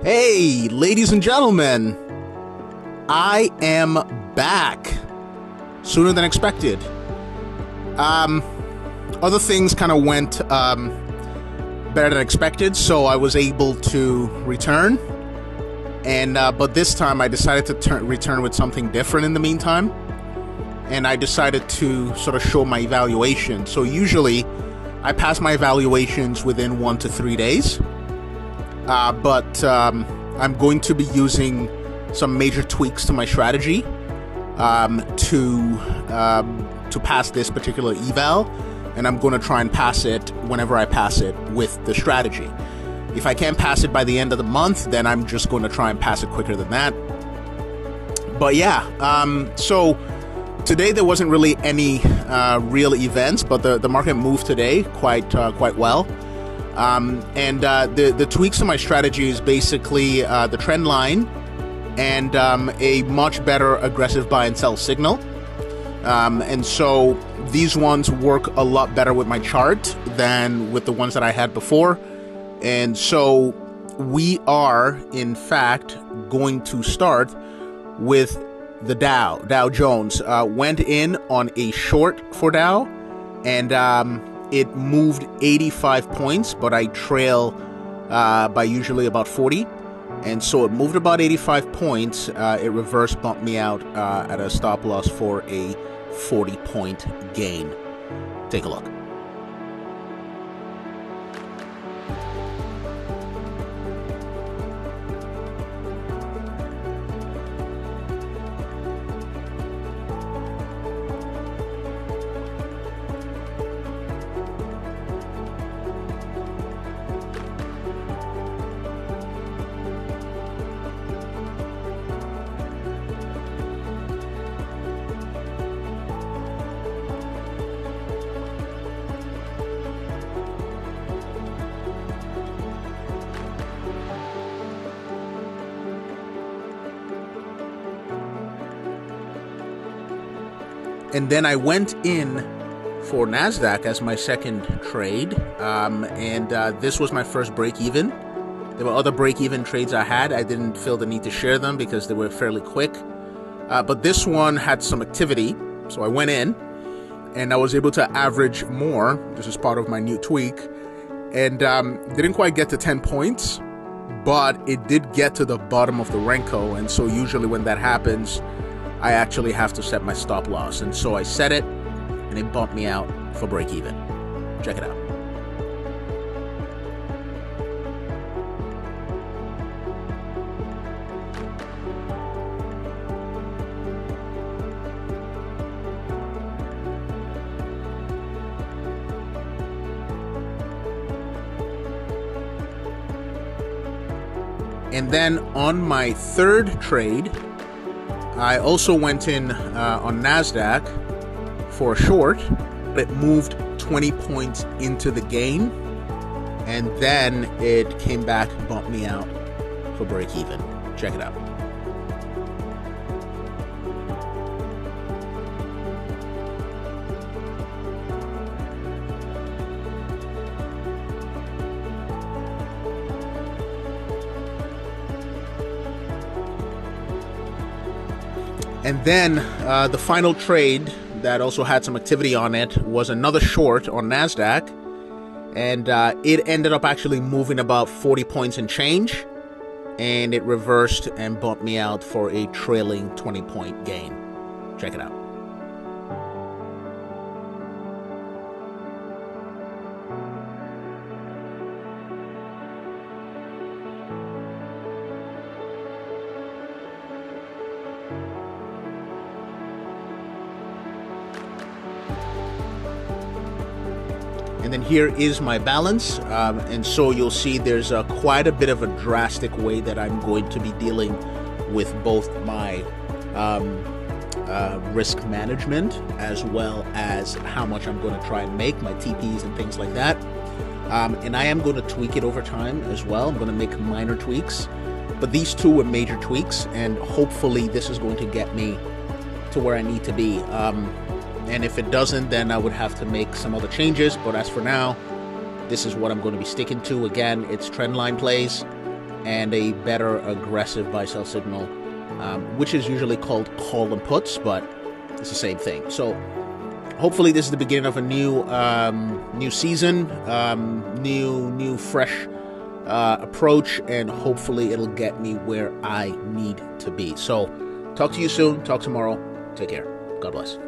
Hey, ladies and gentlemen, I am back sooner than expected. Other things kind of went better than expected, so I was able to return. And but this time I decided to return with something different in the meantime. And I decided to sort of show my evaluation. So usually I pass my evaluations within 1 to 3 days. But I'm going to be using some major tweaks to my strategy to pass this particular eval, and I'm going to try and pass it whenever I pass it with the strategy. If I can't pass it by the end of the month, then I'm just going to try and pass it quicker than that. But yeah, so today there wasn't really any real events, but the market moved today quite well. And the tweaks to my strategy is basically the trend line and a much better aggressive buy and sell signal. And so these ones work a lot better with my chart than with the ones that I had before. And so we are, in fact, going to start with the Dow Jones. Went in on a short for Dow, and it moved 85 points, but I trail by usually about 40. And so it moved about 85 points. It reverse bumped me out at a stop loss for a 40-point gain. Take a look. And then I went in for Nasdaq as my second trade, and this was my first break even. There were other break even trades I had. I didn't feel the need to share them because they were fairly quick. But this one had some activity, so I went in, and I was able to average more. This is part of my new tweak, and didn't quite get to 10 points, but it did get to the bottom of the Renko, and so usually when that happens, I actually have to set my stop loss. And so I set it, and it bumped me out for break even. Check it out. And then on my third trade, I also went in on Nasdaq for a short. It moved 20 points into the gain, and then it came back and bumped me out for break even. Check it out. And then the final trade that also had some activity on it was another short on Nasdaq, and it ended up actually moving about 40 points and change, and it reversed and bumped me out for a trailing 20-point gain. Check it out. And then here is my balance, and so you'll see there's quite a bit of a drastic way that I'm going to be dealing with both my risk management as well as how much I'm going to try and make, my TPs and things like that. And I am going to tweak it over time as well. I'm going to make minor tweaks, but these two were major tweaks, and hopefully this is going to get me to where I need to be. And if it doesn't, then I would have to make some other changes. But as for now, this is what I'm going to be sticking to. Again, it's trend line plays. and a better aggressive buy-sell signal, which is usually called call and puts, but it's the same thing. So hopefully this is the beginning of a new season, new fresh approach, and hopefully it'll get me where I need to be. So talk to you soon. Talk tomorrow. Take care. God bless.